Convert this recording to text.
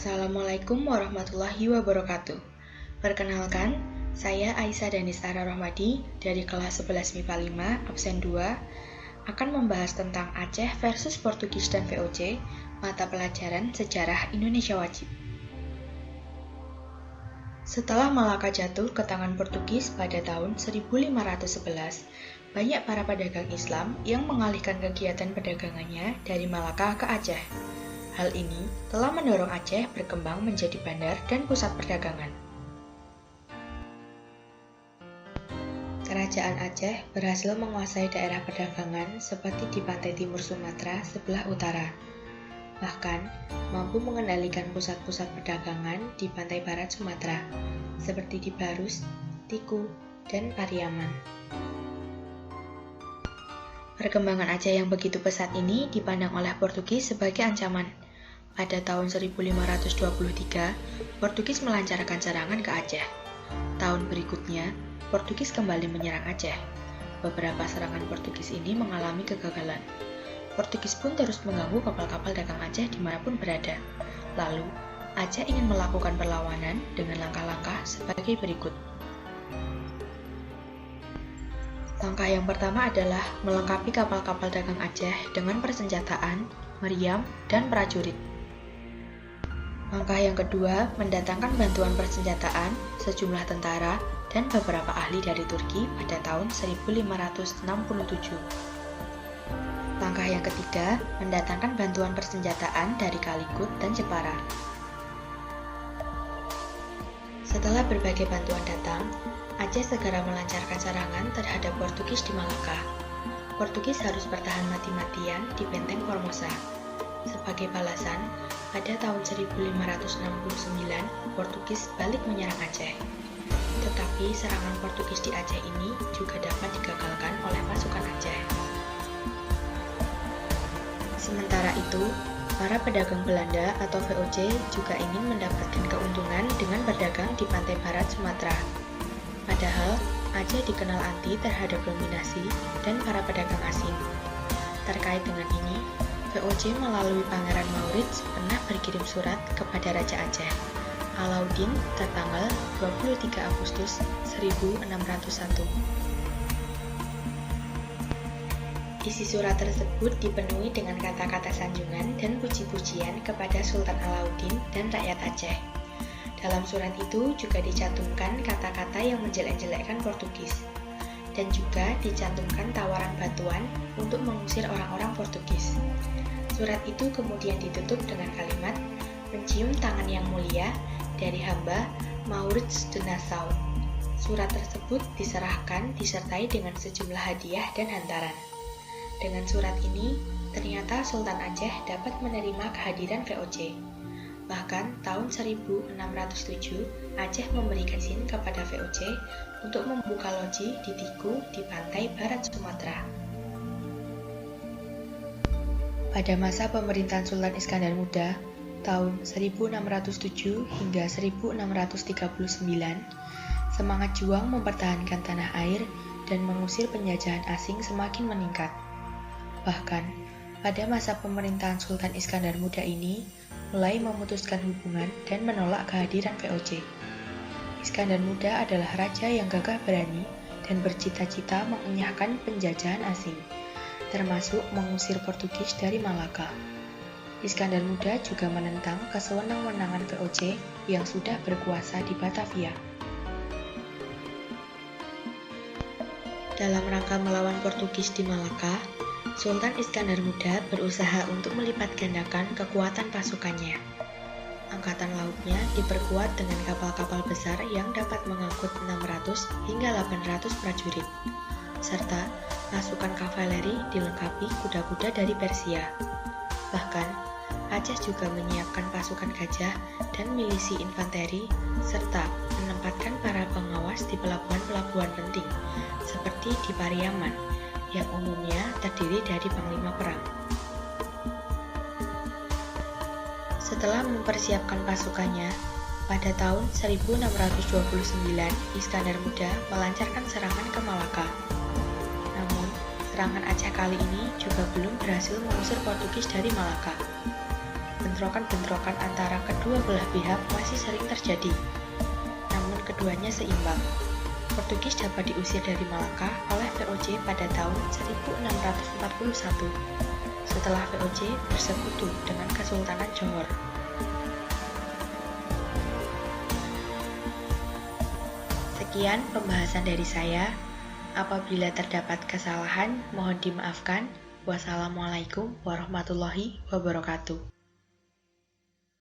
Assalamualaikum warahmatullahi wabarakatuh. Perkenalkan, saya Aisyah Danistara Rohmadi dari kelas 11 MIPA 5, absen 2, akan membahas tentang Aceh versus Portugis dan VOC, mata pelajaran sejarah Indonesia wajib. Setelah Malaka jatuh ke tangan Portugis pada tahun 1511, banyak para pedagang Islam yang mengalihkan kegiatan perdagangannya dari Malaka ke Aceh. Hal ini telah mendorong Aceh berkembang menjadi bandar dan pusat perdagangan. Kerajaan Aceh berhasil menguasai daerah perdagangan seperti di pantai timur Sumatera sebelah utara. Bahkan, mampu mengendalikan pusat-pusat perdagangan di pantai barat Sumatera, seperti di Barus, Tiku, dan Pariaman. Perkembangan Aceh yang begitu pesat ini dipandang oleh Portugis sebagai ancaman. Pada tahun 1523, Portugis melancarkan serangan ke Aceh. Tahun berikutnya, Portugis kembali menyerang Aceh. Beberapa serangan Portugis ini mengalami kegagalan. Portugis pun terus mengganggu kapal-kapal dagang Aceh dimanapun berada. Lalu, Aceh ingin melakukan perlawanan dengan langkah-langkah sebagai berikut. Langkah yang pertama adalah melengkapi kapal-kapal dagang Aceh dengan persenjataan, meriam, dan prajurit. Langkah yang kedua, mendatangkan bantuan persenjataan, sejumlah tentara, dan beberapa ahli dari Turki pada tahun 1567. Langkah yang ketiga, mendatangkan bantuan persenjataan dari Kalikut dan Jepara. Setelah berbagai bantuan datang, Aceh segera melancarkan serangan terhadap Portugis di Malaka. Portugis harus bertahan mati-matian di benteng Formosa. Sebagai balasan, pada tahun 1569, Portugis balik menyerang Aceh. Tetapi serangan Portugis di Aceh ini juga dapat digagalkan oleh pasukan Aceh. Sementara itu, para pedagang Belanda atau VOC juga ingin mendapatkan keuntungan dengan berdagang di pantai barat Sumatera. Padahal, Aceh dikenal anti terhadap dominasi dan para pedagang asing. Terkait dengan ini, VOC melalui Pangeran Maurits pernah berkirim surat kepada Raja Aceh, Alauddin, tertanggal 23 Agustus 1601. Isi surat tersebut dipenuhi dengan kata-kata sanjungan dan puji-pujian kepada Sultan Alauddin dan rakyat Aceh. Dalam surat itu juga dicantumkan kata-kata yang menjelek-jelekkan Portugis, dan juga dicantumkan tawaran bantuan untuk mengusir orang-orang Portugis. Surat itu kemudian ditutup dengan kalimat, "Mencium tangan yang mulia dari hamba Maurits de Nassau." Surat tersebut diserahkan disertai dengan sejumlah hadiah dan hantaran. Dengan surat ini, ternyata Sultan Aceh dapat menerima kehadiran VOC. Bahkan tahun 1607, Aceh memberikan izin kepada VOC untuk membuka loji di Tiku di pantai barat Sumatera. Pada masa pemerintahan Sultan Iskandar Muda, tahun 1607 hingga 1639, semangat juang mempertahankan tanah air dan mengusir penjajahan asing semakin meningkat. Bahkan, pada masa pemerintahan Sultan Iskandar Muda ini, mulai memutuskan hubungan dan menolak kehadiran VOC. Iskandar Muda adalah raja yang gagah berani dan bercita-cita mengenyahkan penjajahan asing, termasuk mengusir Portugis dari Malaka. Iskandar Muda juga menentang kesewenang-wenangan VOC yang sudah berkuasa di Batavia. Dalam rangka melawan Portugis di Malaka, Sultan Iskandar Muda berusaha untuk melipat gandakan kekuatan pasukannya. Angkatan lautnya diperkuat dengan kapal-kapal besar yang dapat mengangkut 600 hingga 800 prajurit, serta pasukan kavaleri dilengkapi kuda-kuda dari Persia. Bahkan, Aceh juga menyiapkan pasukan gajah dan milisi infanteri, serta menempatkan para pengawas di pelabuhan-pelabuhan penting, seperti di Pariaman, yang umumnya terdiri dari panglima perang. Setelah mempersiapkan pasukannya, pada tahun 1629 Iskandar Muda melancarkan serangan ke Malaka. Namun, serangan Aceh kali ini juga belum berhasil mengusir Portugis dari Malaka. bentrokan-bentrokan antara kedua belah pihak masih sering terjadi. Namun keduanya seimbang. Portugis dapat diusir dari Malaka oleh VOC pada tahun 1641 setelah VOC bersekutu dengan Kesultanan Johor. Sekian pembahasan dari saya. Apabila terdapat kesalahan, mohon dimaafkan. Wassalamualaikum warahmatullahi wabarakatuh.